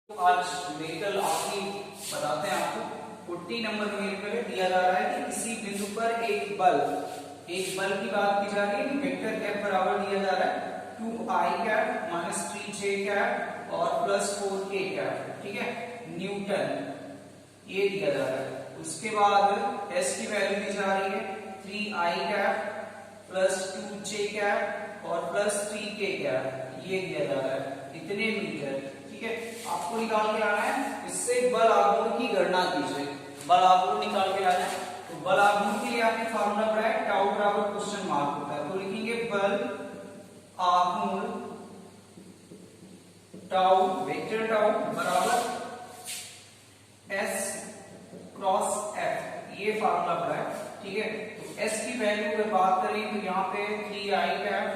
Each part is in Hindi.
आज न्यूमेरिकल आखिरी बताते हैं आपको। 40 नंबर न्यूमेरिकल दिया जा रहा है कि किसी बिंदु पर एक बल की बात की जा रही है। वेक्टर F बराबर दिया जा रहा है 2i cap minus 3j cap और प्लस 4k कैप, ठीक है, न्यूटन, ये दिया जा रहा है। उसके बाद S की वैल्यू दी जा रही है 3i cap plus 2j cap और प्लस 3k कैप, ये दिया जा रहा है इतने मीटर, ठीक है। आपको निकाल के आना है, इससे बल आघूर्ण की गणना कीजिए। बल आघूर्ण निकाल के आना है, तो बल आघूर्ण के लिए आपने फार्मूला पढ़ा है, टाउ बराबर क्वेश्चन मार्क होता है, तो लिखेंगे बल आघूर्ण टाउ, वेक्टर टाउ बराबर s क्रॉस f, ये फार्मूला पढ़ा है, ठीक है। तो s की वैल्यू अगर बात करें तो यहाँ पे 3i cap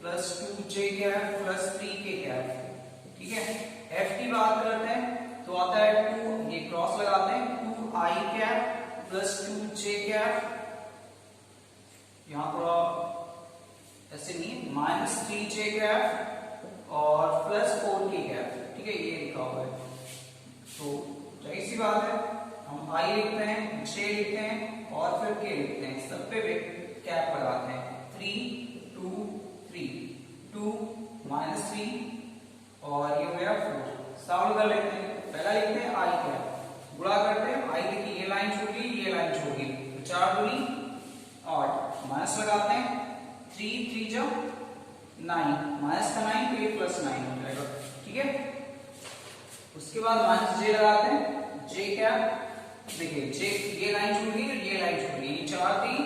plus 2j cap plus 3k cap, ठीक है। F की बात करते हैं तो आता है 2, ये क्रॉस लगाते हैं, 2i cap plus 2j cap, यहां पर ऐसे नहीं, माइनस 3j कैप और प्लस 4k कैप, ठीक है, ये लिखा हुआ है। तो जाहिर सी बात है, हम i लिखते हैं, j लिखते हैं और फिर k लिखते हैं, सब पे कैप लगाते हैं। 3 2 3 2 माइनस 3 और ये हो गया 4, सॉल्व कर लेते हैं। पहला लिखते हैं i कैप, गुणा करते हैं, i देखिए ये लाइन छूट गई, ये लाइन छूट गई, तो 4 दूनी 8, माइनस लगाते हैं, 3 3 जा 9, माइनस का 9 तो ये प्लस 9 हो जाएगा, ठीक है। उसके बाद माइनस j लगाते हैं, j कैप, देखिए j, ये लाइन छूट गई और ये लाइन छूट गई, 4 3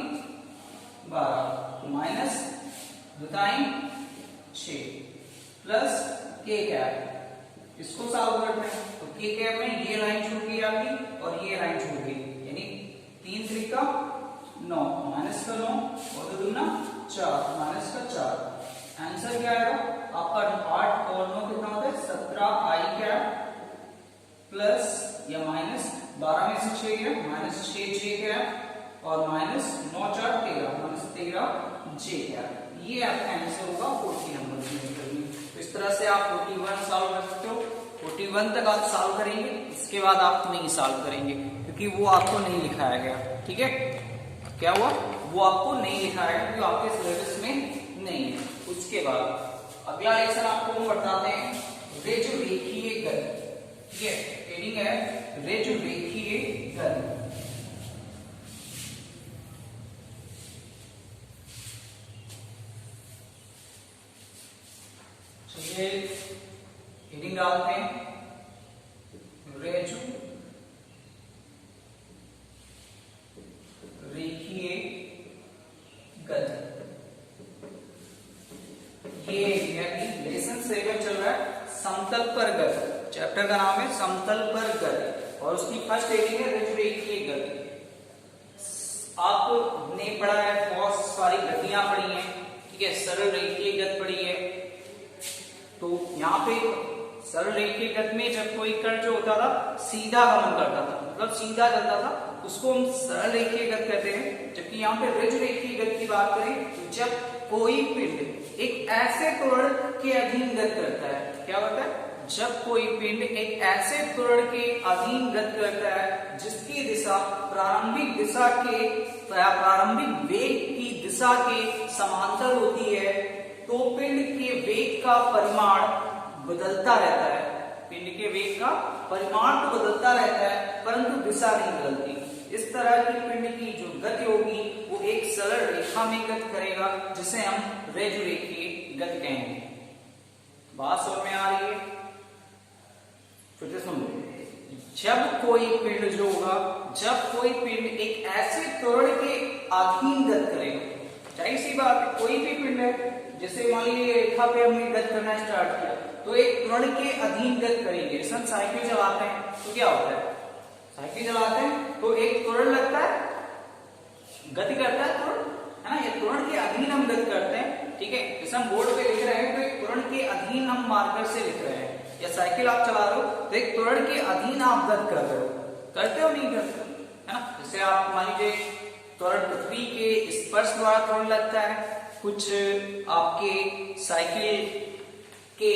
12 माइनस 2 6 प्लस k कैप, इसको सॉल्व करते हैं, तो k कैप में ये लाइन छूट गई आपकी और ये लाइन छूट गई, यानी 3 3 का 9, माइनस का 9 और 2 दूना 4, माइनस का 4। आंसर क्या आएगा आपका? 8 और 9 कितना होता है? 17i कैप प्लस या माइनस 12 में से 6 गया, माइनस 6j कैप और माइनस 9 4 13, माइनस 13j कैप, ये आपका आंसर होगा 40 नंबर की। तो इस तरह से आप 41 सॉल्व कर सकते हो। 41 तक आप सॉल्व करेंगे, इसके बाद आप नहीं सॉल्व करेंगे क्योंकि वो आपको नहीं लिखाया गया, ठीक है। क्या हुआ? वो आपको नहीं लिखाया गया क्योंकि आपके सिलेबस में नहीं है। उसके बाद अगला लेसन आपको हम बताते हैं रेखीय गति, ठीक है, हेडिंग है रेखीय गति। चलिए हेडिंग डालते हैं, रेखीय गति। ये लेसन 7 चल रहा है, समतल पर गति, चैप्टर का नाम है समतल पर गति और उसकी फर्स्ट हेडिंग है रेखीय गति। आपने पढ़ा है, बहुत सारी गतियां पढ़ी हैं, ठीक है, सरल रेखीय गति पढ़ी है। तो यहाँ पे सरल रेखीय गति में जब कोई कण जो होता था सीधा गमन करता था, मतलब सीधा चलता था, उसको हम सरल रेखीय गति कहते हैं। जबकि यहाँ पे ऋज रेखीय गति की बात करें तो जब कोई पिंड एक ऐसे त्वरण के अधीन गति करता है, क्या होता है? जब कोई पिंड एक ऐसे त्वरण के अधीन गति करता है जिसकी दिशा प्रारंभिक वेग की दिशा के समांतर होती है, तो पिंड के वेग का परिमाण बदलता रहता है। पिंड के वेग का परिमाण तो बदलता रहता है परंतु दिशा नहीं बदलती। इस तरह की पिंड की जो गति होगी वो एक सरल रेखा में गति करेगा, जिसे हम रेखीय गति कहेंगे। बात समझ में आ रही है? फिर से सुन लो, जब कोई पिंड जो होगा, जब कोई पिंड एक ऐसे त्वरण के अधीन गति करेगा, जाहिर सी बात है, कोई भी पिंड है, जैसे मान लीजिए रेखा पे हमने गति करना स्टार्ट किया तो एक त्वरण के अधीन गति करेंगे। जैसे हम साइकिल चलाते हैं तो क्या होता है? साइकिल चलाते हैं तो एक त्वरण लगता है, गति करता है त्वरण, है ना, ये त्वरण के अधीन हम गति करते हैं, ठीक है। जैसे हम बोर्ड पे लिख रहे हैं तो एक त्वरण के अधीन हम मार्कर से लिख रहे हैं, या साइकिल आप चला रहे हो तो एक त्वरण के अधीन आप गति कर रहे हो, करते हो नहीं करते, है ना। जैसे आप मान लीजिए त्वरण पृथ्वी के स्पर्श द्वारा त्वरण लगता है, कुछ आपके साइकिल के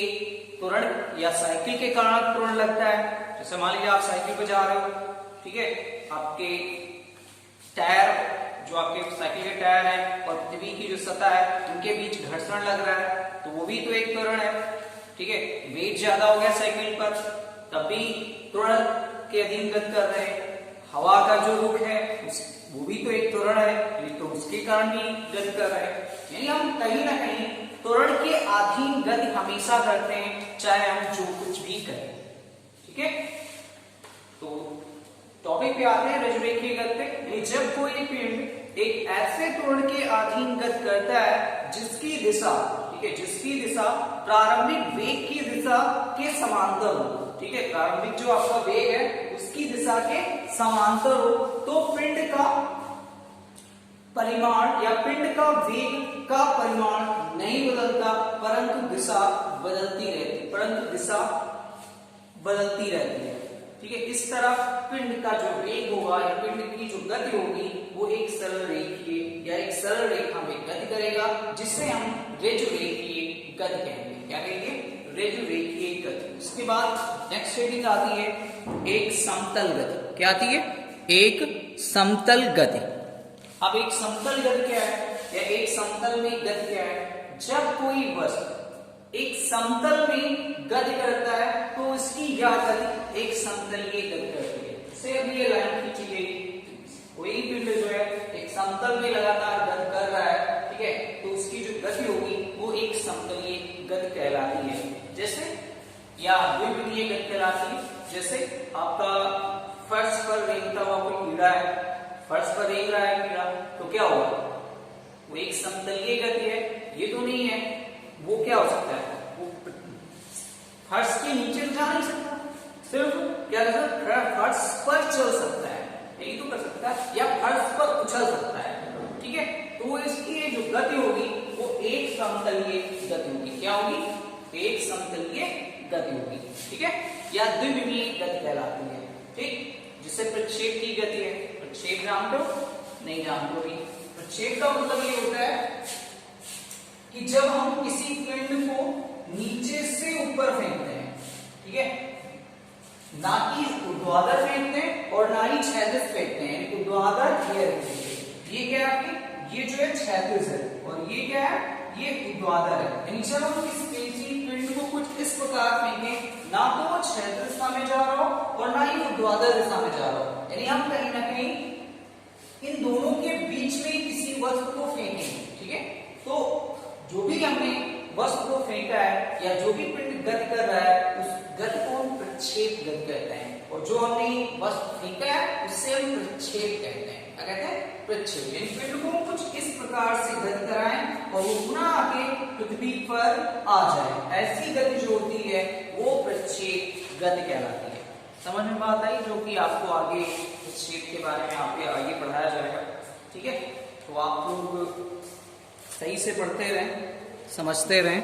त्वरण या साइकिल के कारण त्वरण लगता है। जैसे मान लीजिए आप साइकिल पे जा रहे हो, ठीक है, आपके टायर, जो आपके साइकिल के टायर है और पृथ्वी की जो सतह है उनके बीच घर्षण लग रहा है, तो वो भी तो एक त्वरण है, ठीक है। वेट ज्यादा हो गया साइकिल पर, तब भी त्वरण के अधीन गति कर रहे हैं। हवा का जो रुख है वो भी तो एक त्वरण है, तो उसके कारण भी गति कर रहे हैं। यानी हम कहीं ना कहीं त्वरण के अधीन गति हमेशा करते हैं, चाहे हम जो कुछ भी करें, ठीक है। तो टॉपिक पे आते हैं रज्जुरेखीय गति पे। जब कोई पिंड एक ऐसे त्वरण के अधीन गति करता है जिसकी दिशा, ठीक है, जिसकी दिशा प्रारंभिक वेग की दिशा के समांतर हो, ठीक है, प्रारंभिक जो आपका वेग है उसकी दिशा के समांतर हो, तो पिंड का परिमाण या पिंड का वेग का परिमाण नहीं बदलता, परंतु दिशा बदलती रहती है, ठीक है। इस तरह पिंड का जो वेग होगा या पिंड की जो गति होगी वो एक सरल रेखीय या एक सरल रेखा में गति करेगा, जिसे हम रज्जुरेखीय गति कहेंगे। क्या कहेंगे? रज्जुरेखीय गति। उसके बाद नेक्स्ट हेडिंग आती है एक समतल गति। क्या आती है? एक समतल गति। अब एक समतल गति क्या है या एक समतल में गति क्या है? जब कोई वस्तु एक समतल में गति करता है तो इसकी यह गति एक समतलीय गति करती है। जैसे अभी ये लाइन खींची गई, कोई पिंड जो है एक समतल में लगातार गति कर रहा है, ठीक है, तो उसकी जो गति होगी वो एक समतलीय गति कहलाती है। जैसे या द्विमितीय गति कहलाती है। जैसे आपका फर्श पर रेंगता हुआ कोई कीड़ा है, फर्श पर रेंग रहा है कीड़ा, तो क्या होगा? वो एक समतलीय गति है, ये तो नहीं है। वो क्या हो सकता है? वो फर्श के नीचे तो जा नहीं सकता, सिर्फ क्या कर सकता है? फर्श पर चल सकता है, यही तो कर सकता है, या फर्श पर उछल सकता है, ठीक है। तो इसकी जो गति होगी वो एक समतलीय गति होगी। क्या होगी? एक समतलीय गति होगी, ठीक है, या द्विविमीय गति कहलाती है, ठीक। जिससे प्रक्षेप की गति है। प्रक्षेप जानते हो? नहीं जानते हो? प्रक्षेप का मतलब ये होता है कि जब हम किसी पिंड को नीचे से ऊपर फेंकते हैं, ठीक है, ना कि ऊर्ध्वाधर फेंकते हैं और ना ही क्षैतिज फेंकते हैं। ऊर्ध्वाधर ये क्या है आपकी? ये जो है क्षैतिज है और ये क्या है? ये ऊर्ध्वाधर है। यानी जब हम किसी पिंड को कुछ इस प्रकार फेंके, ना तो वो क्षैतिज दिशा में जा रहा हो और ना ही ऊर्ध्वाधर दिशा में जा रहा हो, यानी हम कहीं ना कहीं इन दोनों के बीच में किसी वस्तु को फेंकेंगे, ठीक है। तो जो भी हमने वस्तु को फेंका है या जो भी पिंड गति कर रहा है उस गति को हम प्रक्षेप गति कहते हैं, और जो हमने वस्तु फेंका है उससे हम प्रक्षेप कहते हैं। क्या कहते हैं? प्रक्षेप। यानी पिंड को कुछ इस प्रकार से गति कराएं और वो पुनः आके पृथ्वी पर आ जाए, ऐसी गति जो होती है वो प्रक्षेप गति कहलाती है। समझ में बात आई? जो कि आपको आगे प्रक्षेप के बारे में आपके आगे पढ़ाया जाएगा, ठीक है। तो आप लोग सही से पढ़ते रहें, समझते रहें।